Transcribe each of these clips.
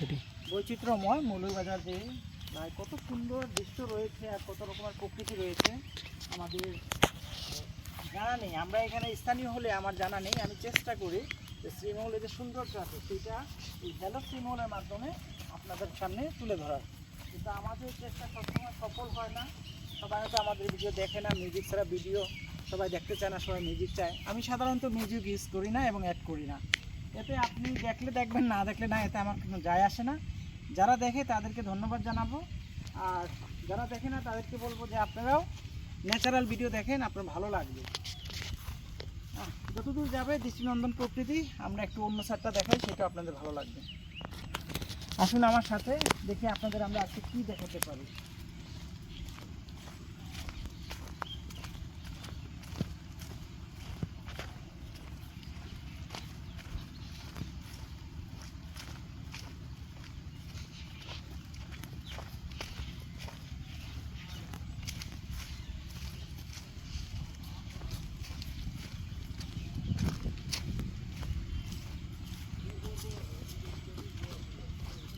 সেটি বৈচিত্র্যময় মৌলভীবাজার যে ভাই কত সুন্দর দৃশ্য রয়েছে আর কত রকমের প্রকৃতি রয়েছে আমাদের জানা নেই। আমরা এখানে স্থানীয় হলে আমার জানা নেই, আমি চেষ্টা করি যে শ্রীমঙ্গলের যে সৌন্দর্য আছে সেটা এই হ্যালো শ্রীমঙ্গলের মাধ্যমে আপনাদের সামনে তুলে ধরার। কিন্তু আমাদের চেষ্টা সবসময় সফল হয় না। সবাই হয়তো আমাদের ভিডিও দেখে না, মিউজিক ছাড়া ভিডিও সবাই দেখতে চায় না, সবাই মিউজিক চায়। আমি সাধারণত মিউজিক ইউজ করি না এবং অ্যাড করি না। এতে আপনি দেখলে দেখবেন, না দেখলে না, এতে আমার কোনো যায় আসে না। যারা দেখে তাদেরকে ধন্যবাদ জানাবো, আর যারা দেখে না তাদেরকে বলবো যে আপনারাও ন্যাচারাল ভিডিও দেখেন, আপনার ভালো লাগবে। যতদূর যাবে দৃষ্টিনন্দন প্রকৃতি, আমরা একটু অন্য সাইডটা দেখাই, সেটা আপনাদের ভালো লাগবে। আসুন আমার সাথে, দেখি আপনাদের আমরা আজকে কী দেখাতে পারি।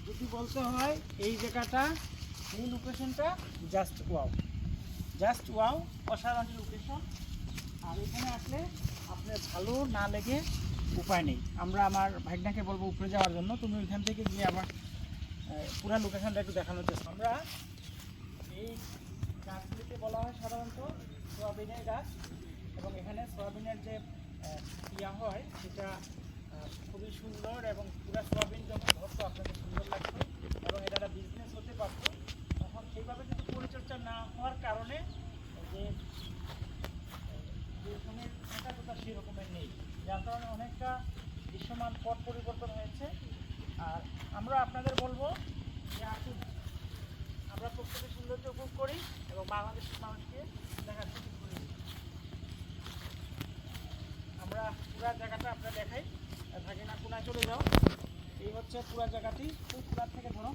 যদি বলতে হয় এই জায়গাটা, এই লোকেশনটা জাস্ট ওয়াও, জাস্ট ওয়াও, অসাধারণ লোকেশন। আর এখানে আসলে আপনার ভালো না লেগে উপায় নেই। আমরা আমার ভাগনাকে বলবো উপরে যাওয়ার জন্য, তুমি ওইখান থেকে গিয়ে আমার পুরো লোকেশনটা একটু দেখানোর চেষ্টা। আমরা এই গাছগুলিতে বলা হয় সাধারণত সয়াবিনের গাছ, এবং এখানে সয়াবিনের যে ইয়া হয় সেটা খুবই সুন্দর, এবং পুরো সয়াবিন যখন ধরতো আপনাদের সুন্দর লাগতো, এবং এটা একটা বিজনেস হতে পারতো। তখন সেইভাবে কিন্তু পরিচর্যা না হওয়ার কারণে যে যেরকমের থাকাটা সেরকমের নেই, যার কারণে অনেকটা দৃশ্যমান পথ পরিবর্তন হয়েছে। আর আমরা আপনাদের বলবো যে আসুন, আমরা প্রকৃতির সৌন্দর্য উপভোগ করি এবং বাংলাদেশের মানুষকে দেখার সুযোগ করে দিই। আমরা পুরা জায়গাটা আপনারা দেখাই, থাকি না কোনায় চলে যাও। এই হচ্ছে পুরা জায়গাটি, খুব পুরার থেকে ধরো,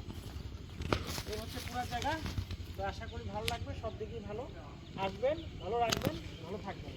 এই হচ্ছে পুরা জায়গা। তো আশা করি ভালো লাগবে, সব দিকেই ভালো। আসবেন, ভালো রাখবেন, ভালো থাকবেন।